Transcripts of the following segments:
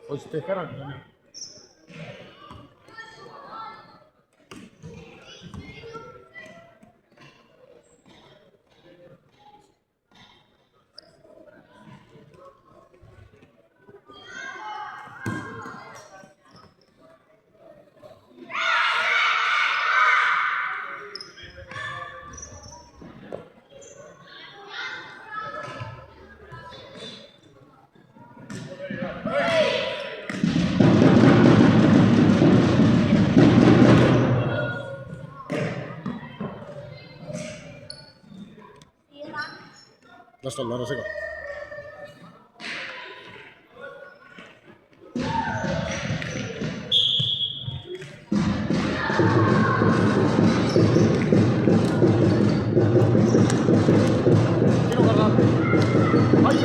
Hoy estoy esperando. No sto andando, secondo. Tiro guardate. Vai.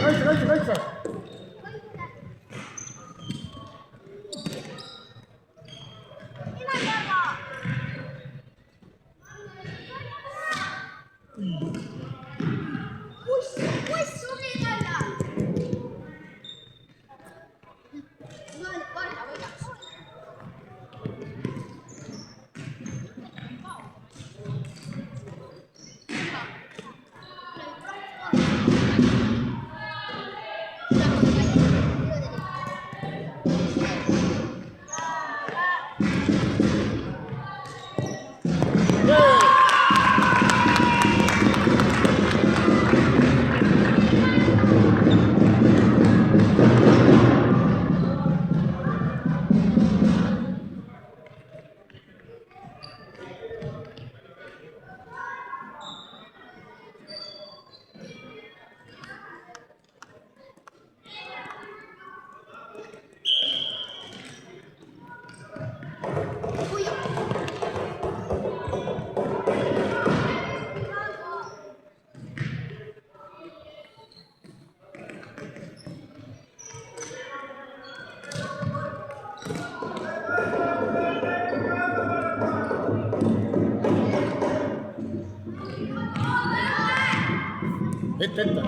Intenta.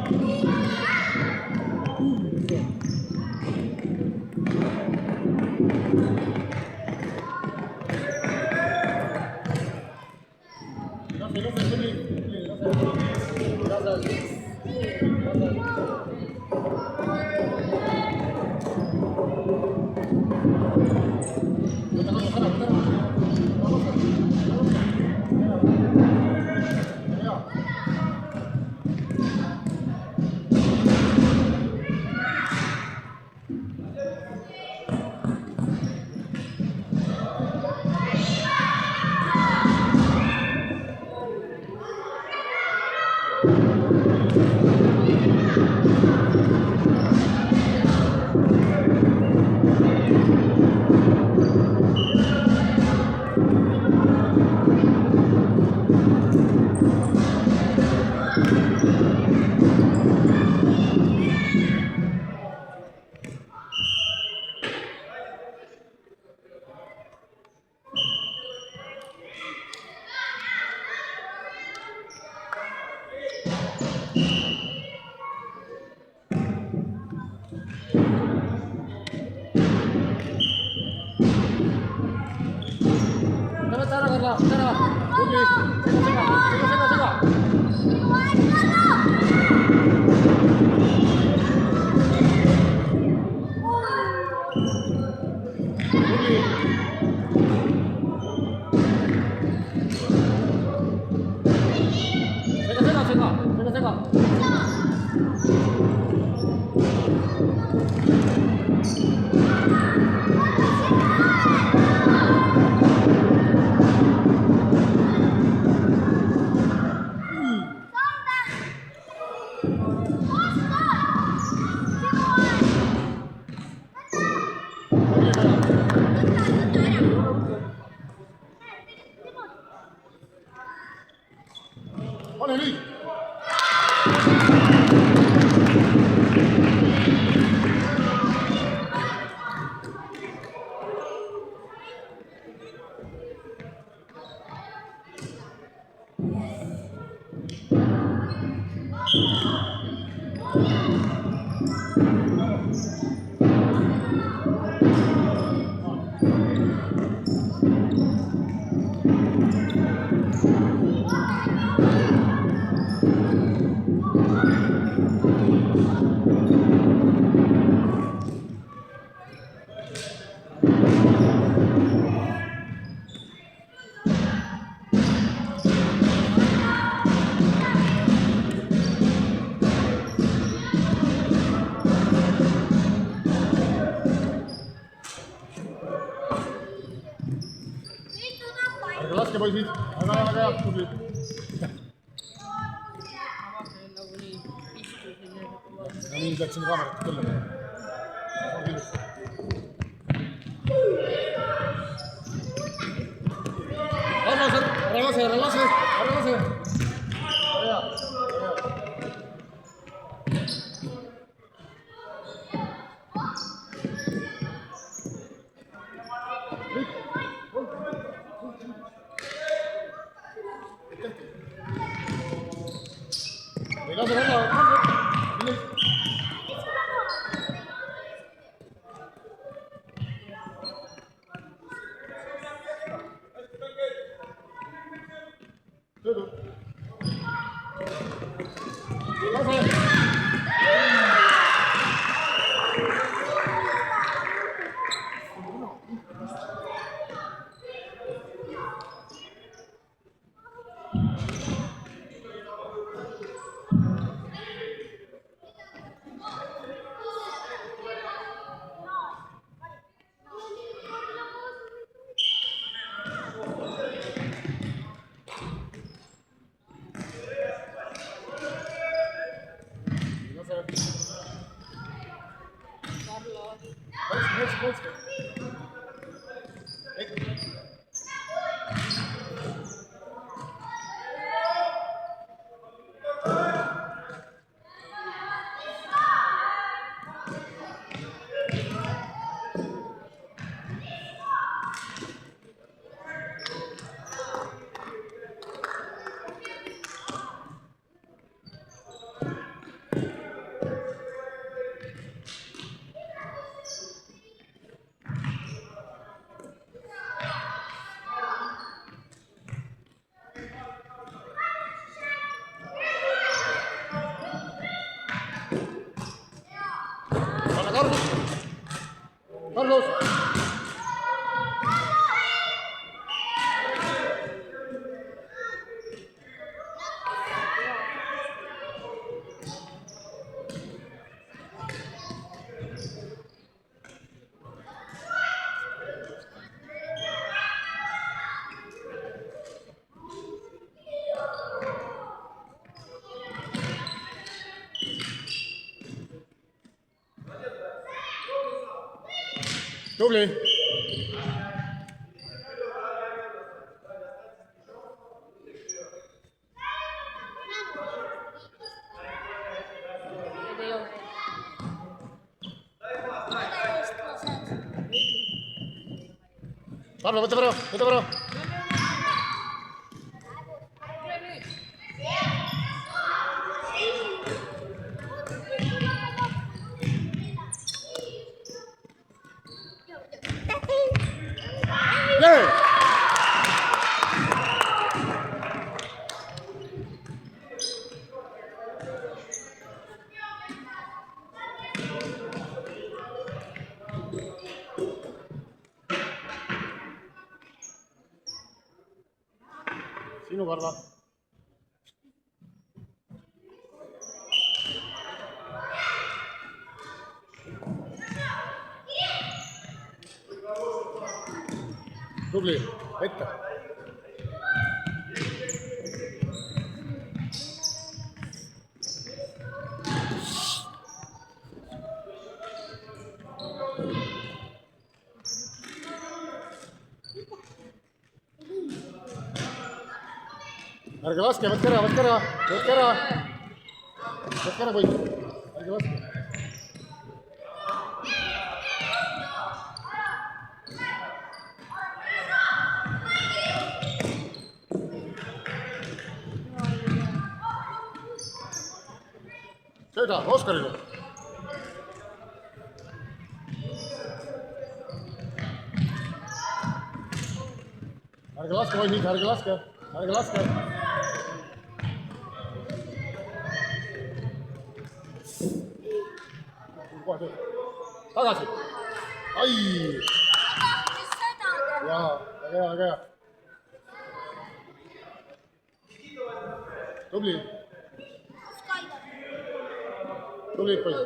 따라. 여기. 생각. 생각. Allez, ärge laske, poisid, väga hea, tubli. Ja nii peaks sinna kaamerat külla. Ära lase. Hea. Ei lase väga. Sõidu. Lase. Carlos. Tubli. Pablo, vete para. Sinu Karla. Tubli, ette. Ärge laske, võtke ära, poiss, ärge laske. sööda Oskarile. ärge laske vannid, ärge laske, ärge laske. tagasi. ai. jaa, väga hea, väga hea. tubli. tubli poiss.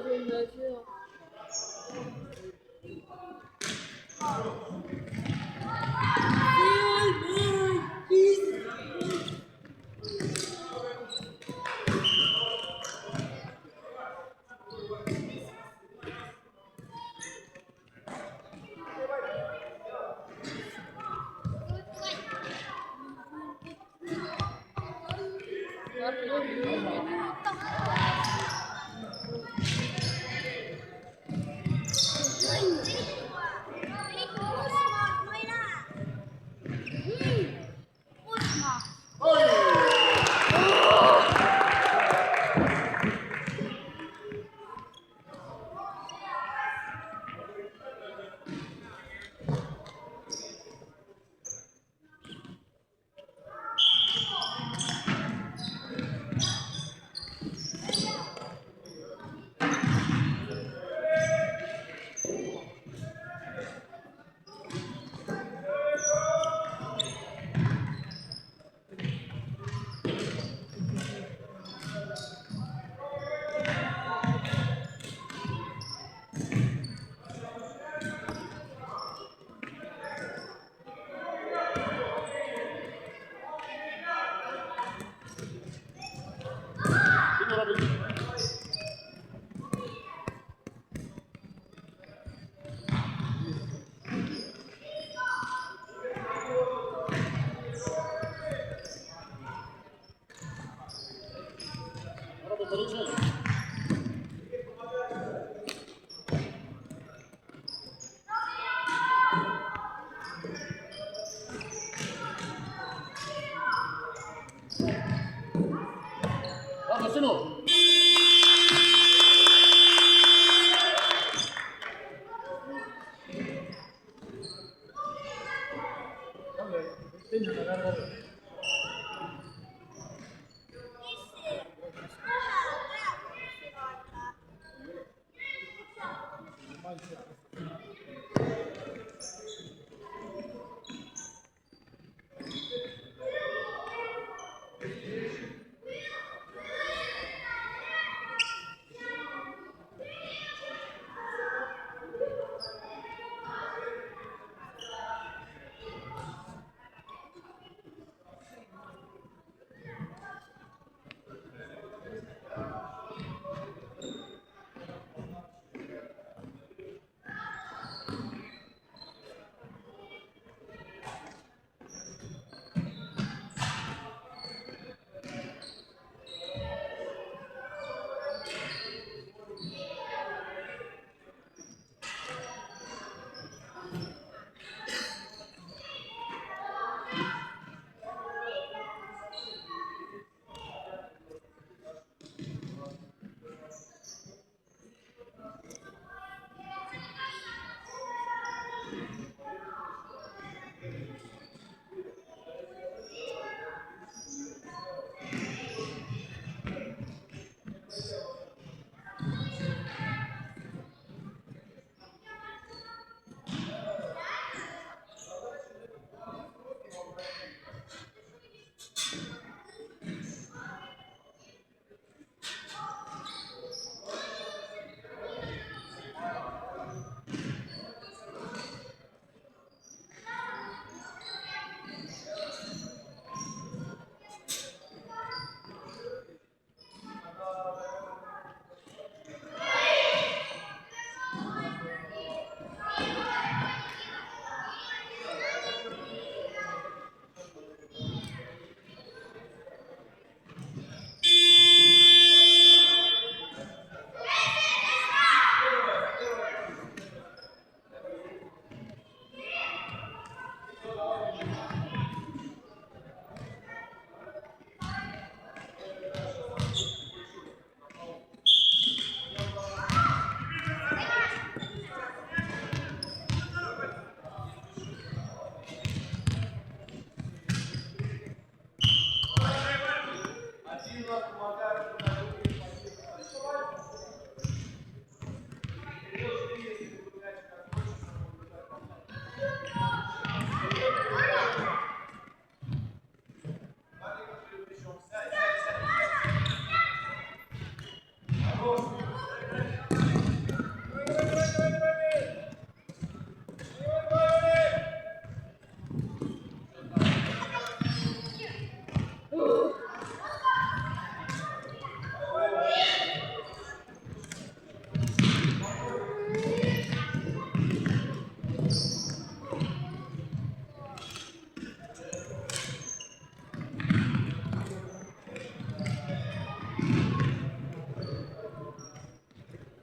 sinu.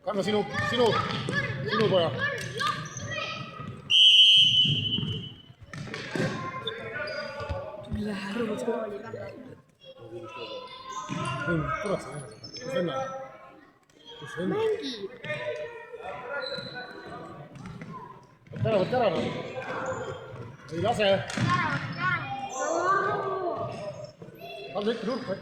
Kanno sinu poja. Tuli harus kooli väga. Kurat sa näed, kus venna? Kus venna? Mängi. Võta ära noh. Ei lase. Kaldu ette nurka.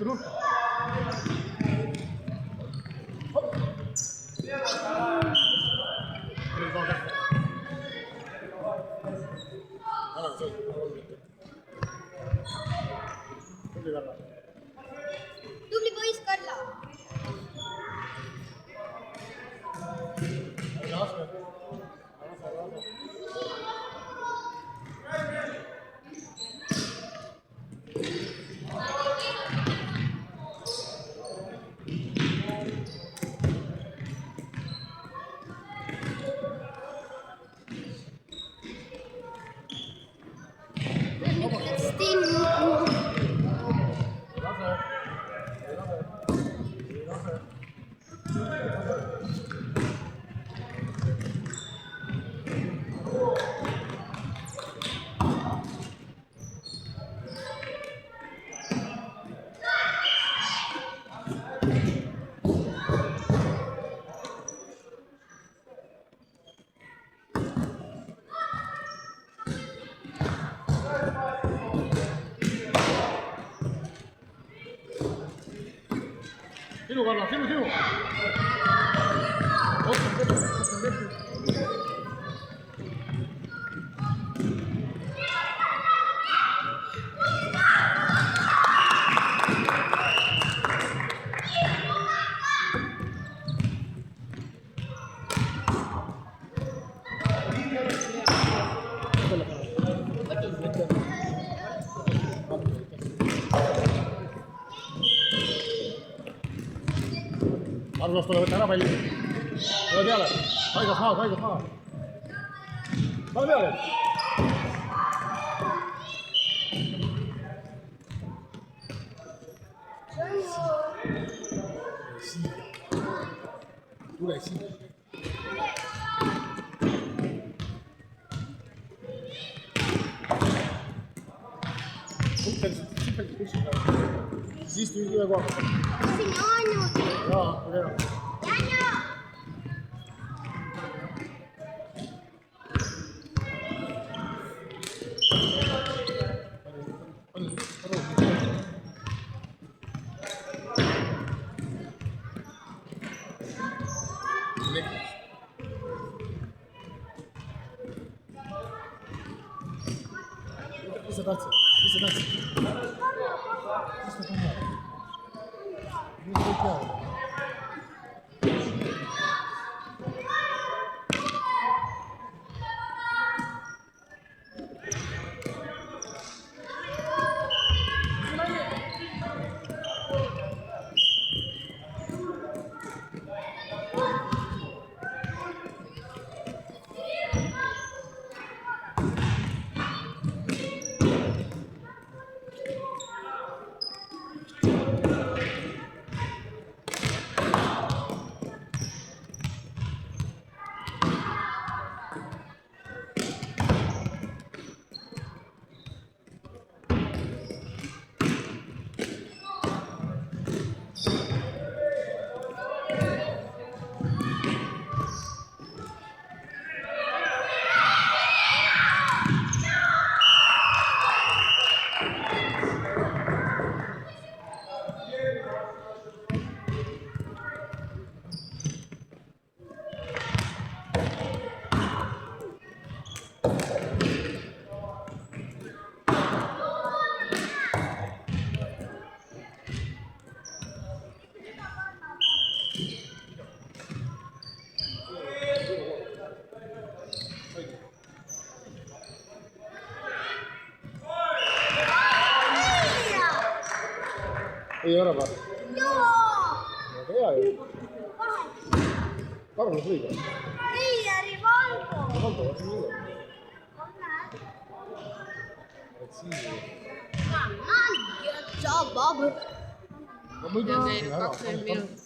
Tubli poiss Karla. Sinu Karla, sinu. Arvas tuleb võtta ära palli. Tule peale. Paigas maha. Tule peale. Tule siia. Sipeldi kussi peale. Siis tuli ühe koha. Siin on ju. Jaa, väga hea. Mis sa tahtsid? Mis sa tahad? ei ole või? Väga hea ju. Karmus õige. Ei, Rivaldo. Rivaldo, see on õige. No muidu on teinud 20 minutit.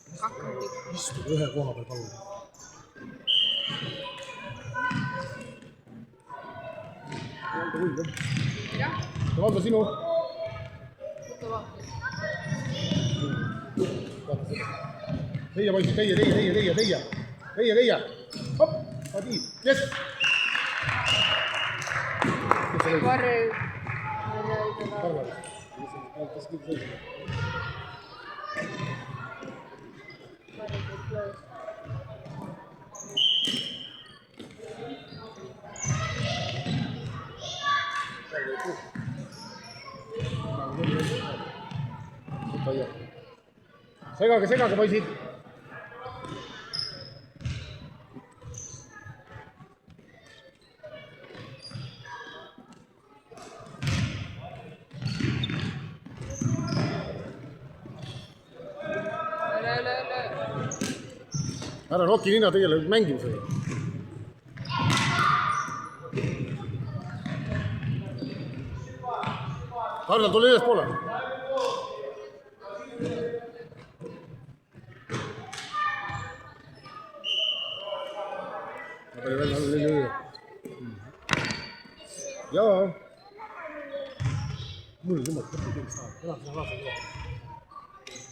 Istuge ühe koha peal palun. Rivaldo, sinu. Teie poisid, teie. Hopp, Vadi, yes! Varre. Segage, poisid. Ära noki nina tegelikult mängimisega. Kardal, tule üles poole. Jaa. Mul on tõmmata täpselt kõik saab. Enam seda laasa ei ole.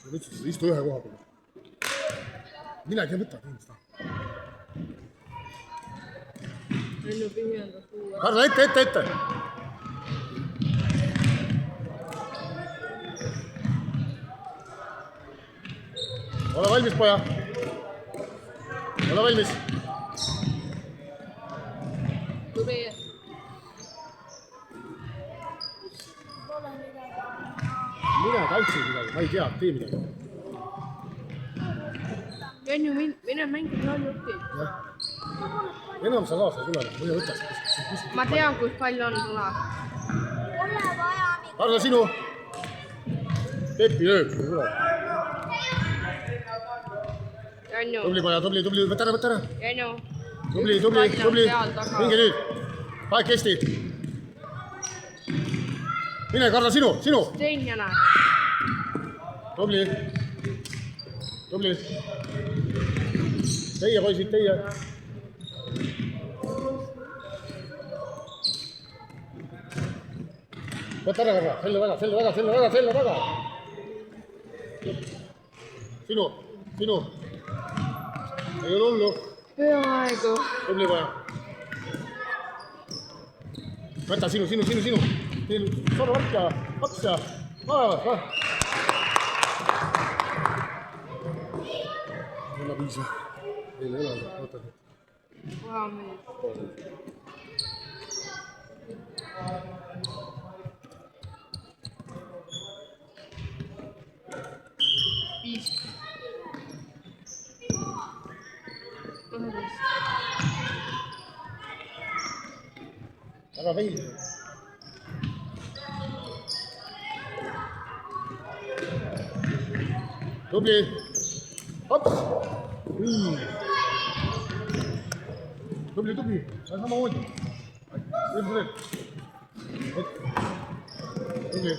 Ma ütlesin, istu ühe koha peal. Midagi ei võta kindlasti. Ennu pihjendas uue. Karla, ette! Ole valmis, poja. Ole valmis. Tubli. Mine tantsi midagi, ma ei tea, tee midagi. Ennu, mine mängi paljuti. Jah. Enam sa kaasa ei tule, või võtaks. Ma tean, kus pall on tule. Pole vaja. Karla, sinu. Peppi lööb, ei tule. Ennu. Tubli poja, tubli, võta ära. Ennu. Tubli. Minge nüüd. Paek kesti. Mine, Karla, sinu. Steinjana. Tubli. Teie, poisid, teie. Võta ära, Karla. Selle taga. Sinu. Ei ole hullu. Peaaegu. Tubli poja. Võta sinu. Sorra võtta. Hops ja. Vaeva. Anna piisa. Ei ole, oota. Vaja meil. Viis. Ära veil. Tubli. Hops. Tubli. Samamoodi. Tubli. Tubli.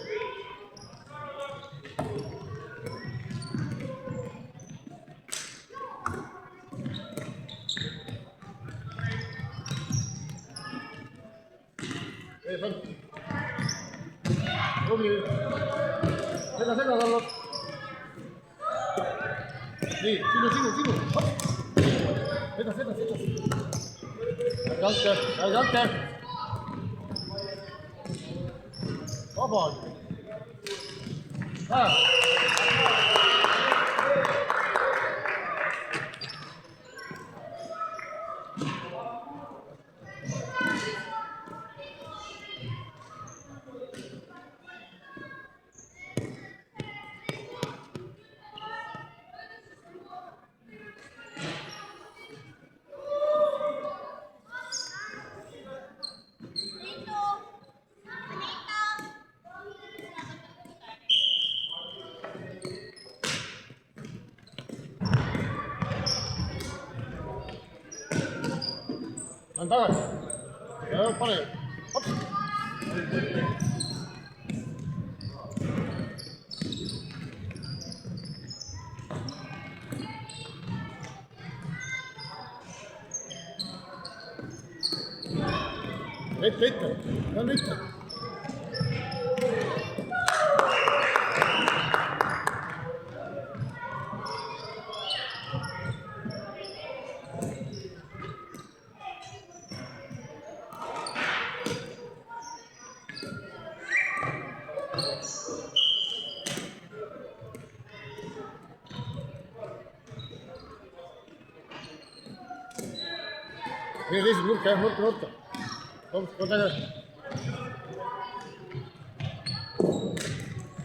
Sega, Karla. Nii, sinu. Edasi. Ärge andke. Vaba on. 안 나가. 야, 판에. 업. Bekle. Ya bekle. Lezi, nurka. Vamos, contaga.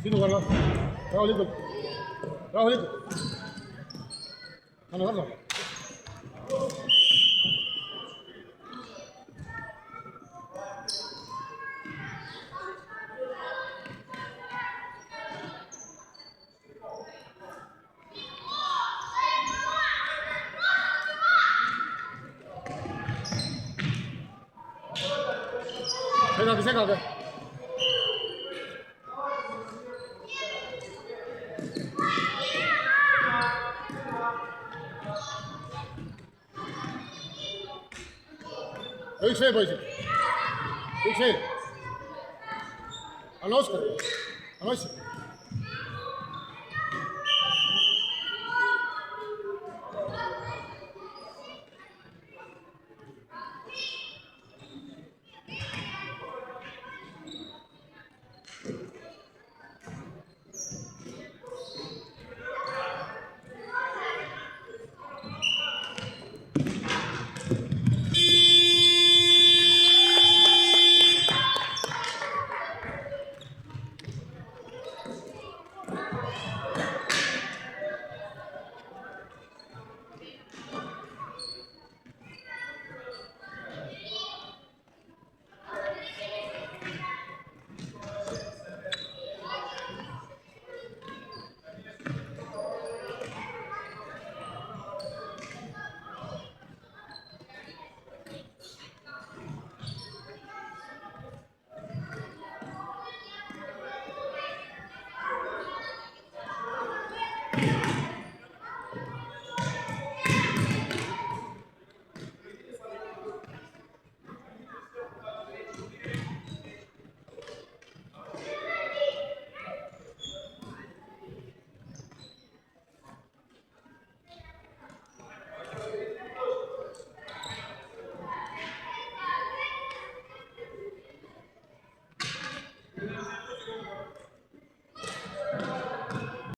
Sino guarda. Bravo, Lico. Guarda. 생각해. 여기 제일 보이지? 여기 제일. 안 넣었을 거야. 안 넣었을 거야.